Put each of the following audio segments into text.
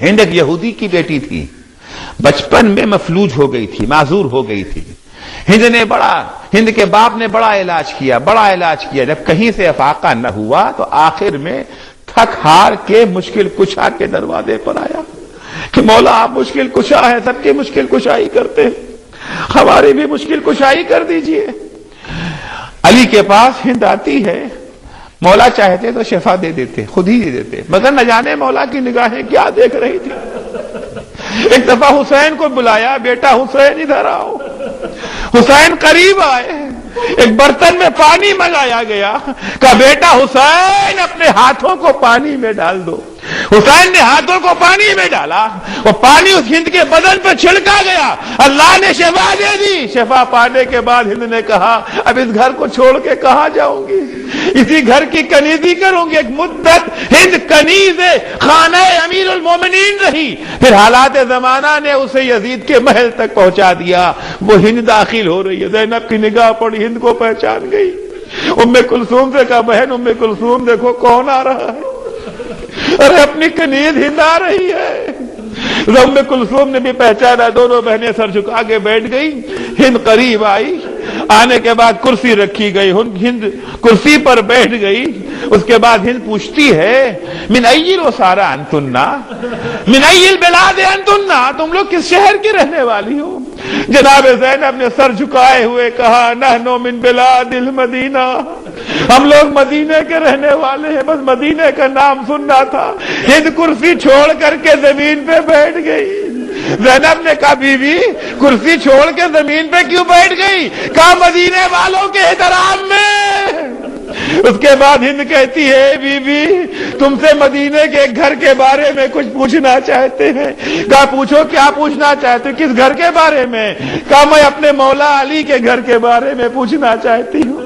ہند ایک یہودی کی بیٹی تھی، بچپن میں مفلوج ہو گئی تھی، معذور ہو گئی تھی. ہند کے باپ نے بڑا علاج کیا، جب کہیں سے افاقہ نہ ہوا تو آخر میں تھک ہار کے مشکل کشا کے دروازے پر آیا کہ مولا آپ مشکل کشا ہے، سب کی مشکل کشائی کرتے ہیں، ہماری بھی مشکل کشائی کر دیجئے. علی کے پاس ہند آتی ہے، مولا چاہتے تو شفا دے دیتے، خود ہی دے دیتے، مگر نہ جانے مولا کی نگاہیں کیا دیکھ رہی تھی. ایک دفعہ حسین کو بلایا، بیٹا حسین ادھر آؤ. حسین قریب آئے، ایک برتن میں پانی منگایا گیا، کہا بیٹا حسین اپنے ہاتھوں کو پانی میں ڈال دو. حسین نے ہاتھوں کو پانی میں ڈالا، وہ پانی اس ہند کے بدن پہ چھڑکا گیا، اللہ نے شفا دے دی. شفا پانے کے بعد ہند نے کہا اب اس گھر کو چھوڑ کے کہاں جاؤں گی، اسی گھر کی کنیزی کروں گی. ایک مدت ہند کنیز خانہ امیر المومنین رہی، پھر حالات زمانہ نے اسے یزید کے محل تک پہنچا دیا. وہ ہند داخل ہو رہی ہے، زینب کی نگاہ پڑی، ہند کو پہچان گئی. ام کلثوم سے کہا بہن ام کلثوم دیکھو کون آ رہا ہے. ارے اپنی کنیز ہند آ رہی ہے. ام کلثوم نے بھی پہچانا، دونوں بہنیں سر جھکا کے بیٹھ گئی. ہند قریب آئی، آنے کے بعد کرسی رکھی گئی، ہند کرسی پر بیٹھ گئی. اس کے بعد ہند پوچھتی ہے من ای الاسارى انتن، من ای البلاد انتن، تم لوگ کس شہر کی رہنے والی ہو؟ جناب زینب نے سر جھکائے ہوئے کہا نحن من بلاد المدینہ، ہم لوگ مدینے کے رہنے والے ہیں، بس مدینے کا نام سننا تھا. ہند کرسی چھوڑ کر کے زمین پہ بیٹھ گئی. زینب نے کہا بیوی کرسی چھوڑ کے زمین پہ کیوں بیٹھ گئی؟ کہا مدینے والوں کے احترام میں. اس کے بعد ہند کہتی ہے بی بی تم سے مدینے کے گھر کے بارے میں کچھ پوچھنا چاہتے ہیں. کہا پوچھو کیا پوچھنا چاہتے ہو؟ کس گھر کے بارے میں؟ کہا میں اپنے مولا علی کے گھر کے بارے میں پوچھنا چاہتی ہوں.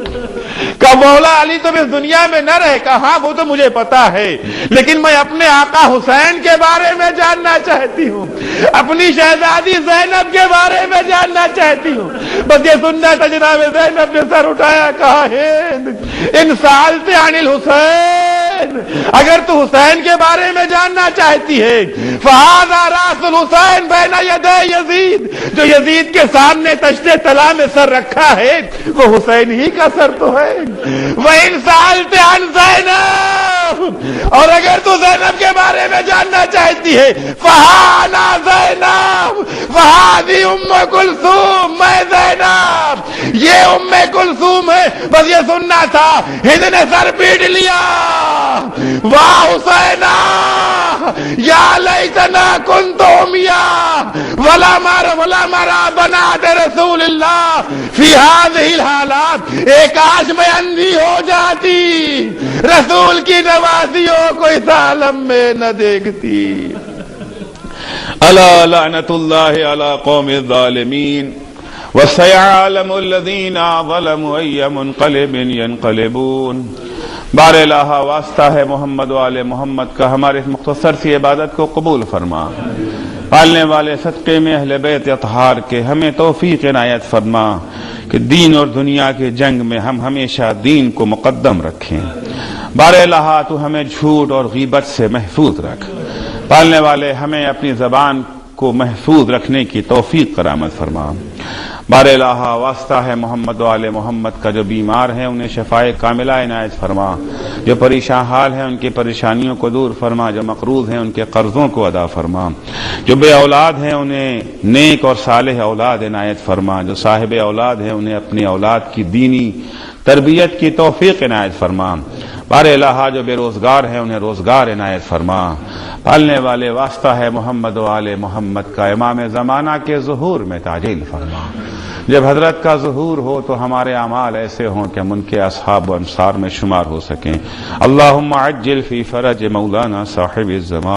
کہا مولا علی تو اس دنیا میں نہ رہے. کہا ہاں وہ تو مجھے پتا ہے، لیکن میں اپنے آقا حسین کے بارے میں جاننا چاہتی ہوں، اپنی شہزادی زینب کے بارے میں جاننا چاہتی ہوں. بس یہ سننا تھا. جناب زینب نے سر اٹھایا، کہا ہند ان سالتے عن الحسین، اگر تو حسین کے بارے میں جاننا چاہتی ہے فہذا راس الحسین بین یدی یزید، جو یزید کے سامنے تشت طلا میں سر رکھا ہے وہ حسین ہی کا سر تو ہے. وَإِنْ سَأَلْتَ عَنْ زَيْنَبَ، اور اگر تو زینب کے بارے میں جاننا چاہتی ہے فَهَانَا زَيْنَبَ وَهَذِهِ أُمُّ كُلْثُومَ، میں زینب یہ ام کلثوم ہے. بس یہ سننا تھا. ہند نے سر پیٹ لیا. واہ حسینا یا لیتنا کنت امیا ولا مرا بنات رسول اللہ فی هذه الحالات، ایک کاش میں اندھی ہو جاتی، رسول کی نوازیوں کو اس عالم میں نہ دیکھتی. الا لعنت اللہ علی قوم الظالمین وسيعلم الذين ظلموا أي منقلب ينقلبون. بار الہ واسطہ ہے محمد و آل محمد کا ہمارے اس مختصر سی عبادت کو قبول فرما. پالنے والے صدقے میں اہل بیت اطہار کے ہمیں توفیق عنایت فرما کہ دین اور دنیا کے جنگ میں ہم ہمیشہ دین کو مقدم رکھیں. بار الہ تو ہمیں جھوٹ اور غیبت سے محفوظ رکھ. پالنے والے ہمیں اپنی زبان کو محفوظ رکھنے کی توفیق کرامت فرما. بار الہ واسطہ ہے محمد و آل محمد کا جو بیمار ہیں انہیں شفائے کاملہ عنایت فرما، جو پریشان حال ہیں ان کی پریشانیوں کو دور فرما، جو مقروض ہیں ان کے قرضوں کو ادا فرما، جو بے اولاد ہیں انہیں نیک اور صالح اولاد عنایت فرما، جو صاحب اولاد ہیں انہیں اپنی اولاد کی دینی تربیت کی توفیق عنایت فرما. بار الہ جو بے روزگار ہیں انہیں روزگار عنایت فرما. پالنے والے واسطہ ہے محمد و آل محمد کا امام زمانہ کے ظہور میں تعجیل فرما. جب حضرت کا ظہور ہو تو ہمارے اعمال ایسے ہوں کہ ہم ان کے اصحاب و انصار میں شمار ہو سکیں. اللہم عجل فی فرج مولانا صاحب الزمان.